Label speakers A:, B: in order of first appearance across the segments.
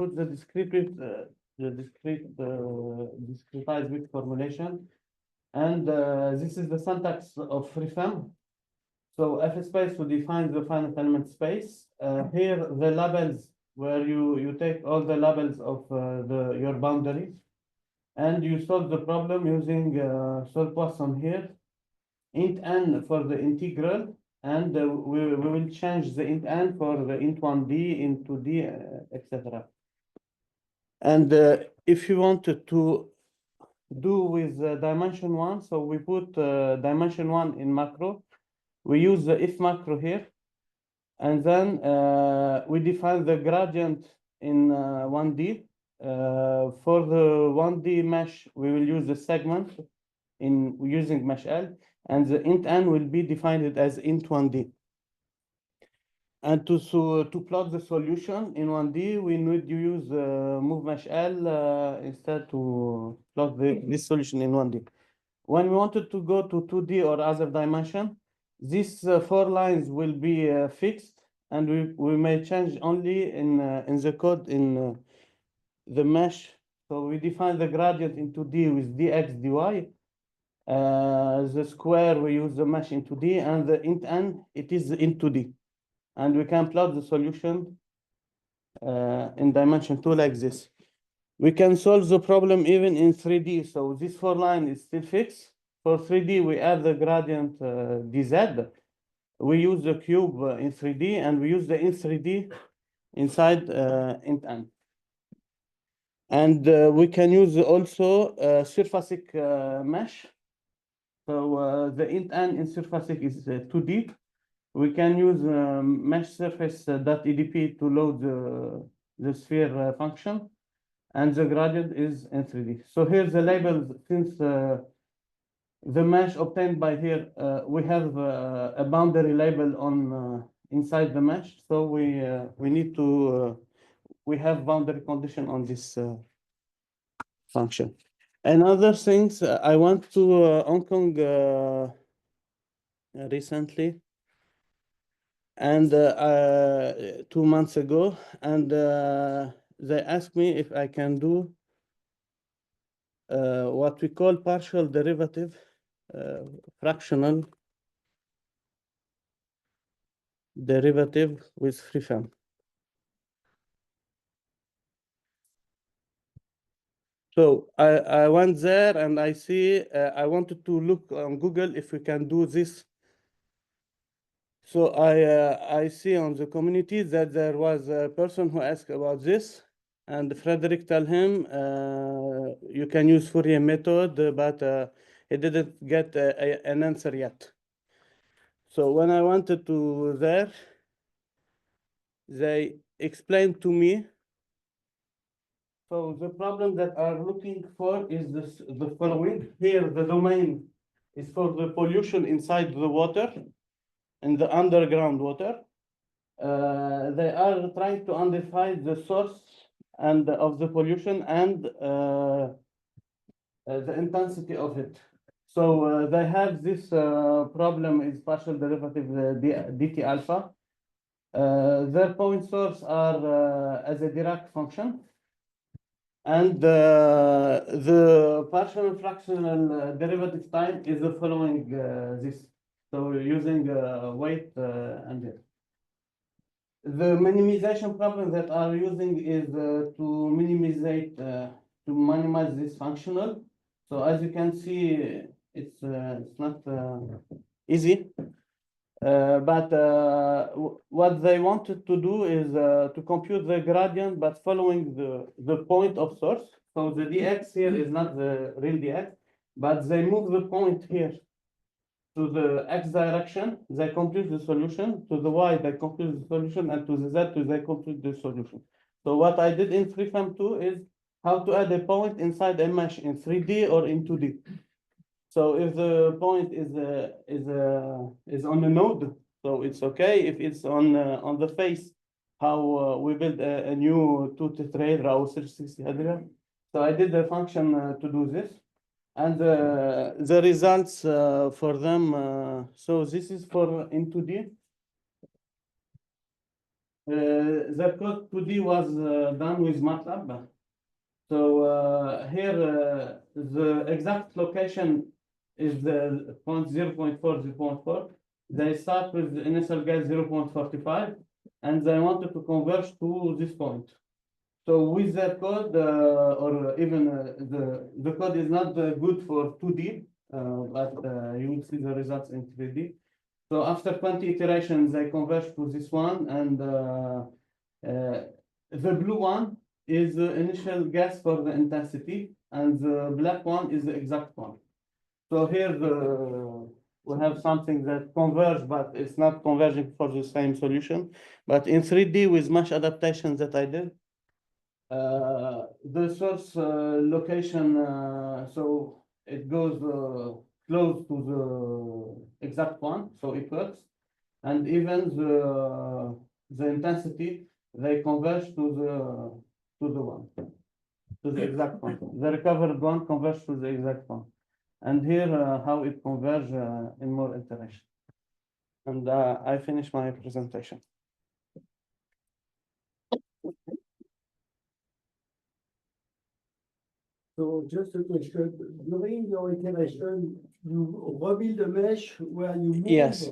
A: the discretized bit formulation, and this is the syntax of FreeFem. So F space to define the finite element space. Here the labels where you take all the labels of your boundary, and you solve the problem using solve Poisson here. Int n for the integral, and we will change the int n for the int 1d, int 2d, etc. And if you wanted to do with dimension 1, so we put dimension 1 in macro. We use the if macro here, and then we define the gradient in 1D. For the 1D mesh, we will use the segment in using mesh L, and the int n will be defined as int 1D. And to plot the solution in 1D, we need to use move mesh L instead to plot this solution in 1D. When we wanted to go to 2D or other dimension, these 4 lines will be fixed, and we may change only in the code in the mesh. So we define the gradient in 2D with dx dy. The square, we use the mesh in 2D, and the int n, it is in 2D. And we can plot the solution in dimension 2 like this. We can solve the problem even in 3D. So this 4 line is still fixed. For 3D, we add the gradient dz. We use the cube in 3D, and we use the in 3D inside int n. And we can use also surfacic mesh. So the int n in surfacic is 2D. We can use mesh surface.edp to load the sphere function, and the gradient is in 3D. So here's the labels. Since the mesh obtained by here, we have a boundary label on inside the mesh. So we need to we have boundary condition on this function. Another things I went to Hong Kong recently, and 2 months ago, and they asked me if I can do what we call partial derivative, fractional derivative with FreeFem. So I went there, and I see I wanted to look on Google if we can do this. So I see on the community that there was a person who asked about this, and Frederick tell him you can use Fourier method, but he didn't get an answer yet. So when I wanted to there, they explained to me. So the problem that are looking for is the following. Here the domain is for the pollution inside the water, in the underground water. They are trying to identify the source and of the pollution and the intensity of it. So they have this problem is partial derivative dt alpha. Their point source are as a Dirac function, and the partial fractional derivative time is the following this. So using weight and it. The minimization problem that are using is to minimize this functional. So as you can see, it's not easy. But what they wanted to do is to compute the gradient, but following the point of source. So the dx here is not the real dx, but they move the point here to the x direction, they compute the solution. To the y, they compute the solution, and to the z, they compute the solution. So what I did in FreeFem 2 is how to add a point inside a mesh in 3D or in 2D. So if the point is on a node, so it's okay. If it's on the face, how we build a new 2 tetrahedra or 360 hydra. So I did the function to do this. And the results for them, so this is for in 2D. The code 2D was done with MATLAB. So here the exact location is the point 0.4, 0.4. They start with the initial guess 0.45, and they wanted to converge to this point. So with that code, or even the code is not good for 2D, but you will see the results in 3D. So after 20 iterations, they converge to this one, and the blue one is the initial guess for the intensity, and the black one is the exact one. So here we have something that converge, but it's not converging for the same solution. But in 3D with much adaptation that I did, the source location, so it goes close to the exact one, so it works. And even the intensity, they converge to the exact one. The recovered one converges to the exact one. And here how it converge in more iteration. And I finish my presentation.
B: So just a question, during your iteration, you rebuild the mesh where you move?
A: Yes.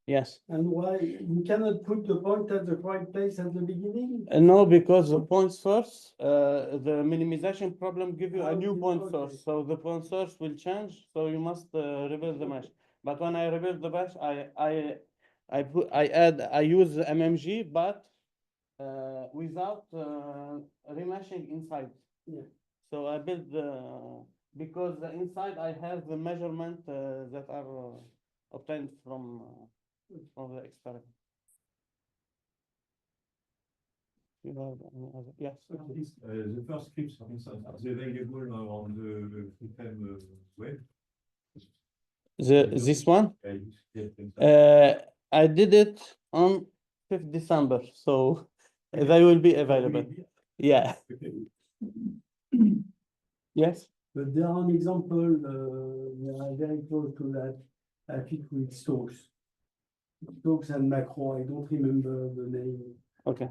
A: Yes.
B: And why you cannot put the point at the right place at the beginning?
A: No, because the point source, the minimization problem give you a new
B: Okay,
A: point
B: okay.
A: source. So the point source will change, so you must rebuild the mesh. But when I rebuild the mesh, I use the MMG, but without remeshing inside.
B: Yeah.
A: So I build because inside I have the measurement that are obtained from the experiment. You have any other? Yes.
C: The first scripts, for instance, are they available on the FreeFem web?
A: This one? I did it on 5th December, so they will be available. Yeah. Yes.
B: But there are an example, they are very close to that, I think with Stokes. Stokes and Macro, I don't remember the name.
A: Okay.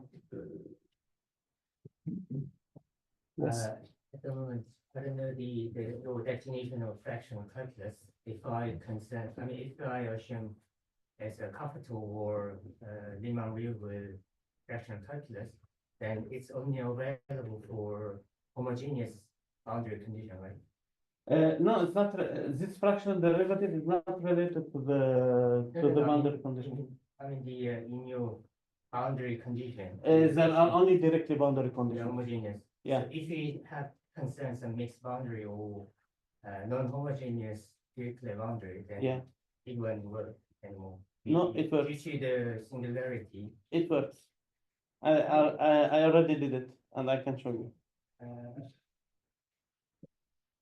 B: Yes.
D: At the moment, I don't know your definition of fractional calculus. If I consider, if I assume as a capital or Riemann wheel with fractional calculus, then it's only available for homogeneous boundary condition, right?
A: No, it's not. This fractional derivative is not related to the boundary condition.
D: In your boundary condition.
A: There are only directly boundary
D: The
A: conditions.
D: homogeneous.
A: Yeah.
D: So if we have concerns a mixed boundary or non-homogeneous directly boundary, then
A: Yeah.
D: it won't work anymore.
A: No, it works.
D: Due to the singularity.
A: It works. I already did it, and I can show you.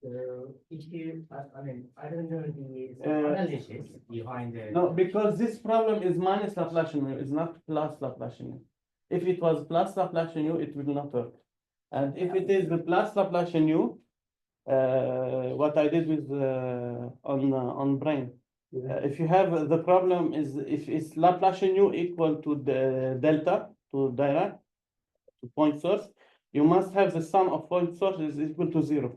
D: So if you, I don't know the analysis behind the.
A: No, because this problem is minus Laplacian mu, it's not plus Laplacian mu. If it was plus Laplacian mu, it will not work. And if it is the plus Laplacian mu, what I did with on brain, if you have the problem is if it's Laplacian mu equal to the delta to Dirac to point source, you must have the sum of point sources is equal to 0.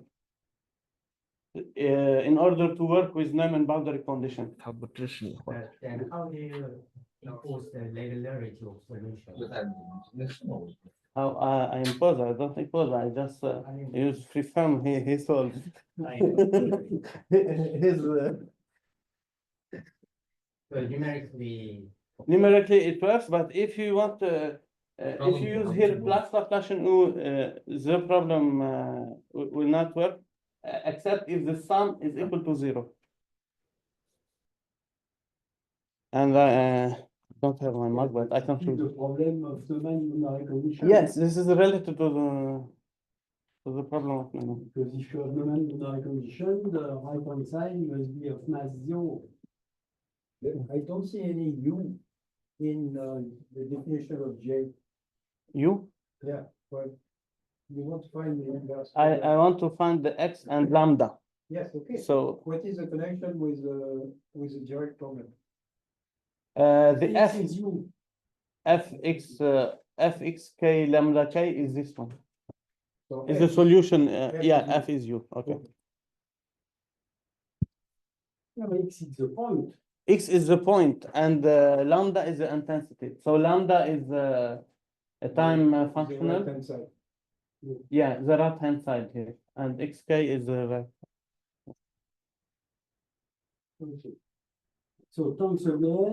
A: In order to work with Neumann boundary condition.
D: Then how do you impose the regularity of solution?
A: How I impose, I don't impose, I just use FreeFem, he solves. His,
D: So
A: numerically it works, but if you want if you use here plus Laplacian mu, the problem will not work, except if the sum is equal to 0. And I don't have my mark, but I can show
B: The
A: you.
B: problem of the boundary condition.
A: Yes, this is related to the problem of Neumann.
B: Because if you have no boundary condition, the right hand side must be of mass 0. I don't see any U in the definition of J.
A: You?
B: Yeah, but you want to find the inverse.
A: I want to find the x and lambda.
B: Yes, okay.
A: So
B: What is the connection with the direct problem?
A: the
B: X is U.
A: fx fxk lambda k is this one.
B: So
A: Is the
B: F-
A: solution,
B: F
A: yeah,
B: is U.
A: f is u, okay.
B: Okay. No, but X is the point.
A: X is the point and lambda is the intensity. So lambda is a time
B: The
A: functional.
B: right-hand side.
A: Yeah, the right hand side here, and xk is the right.
B: Okay. So tensor layer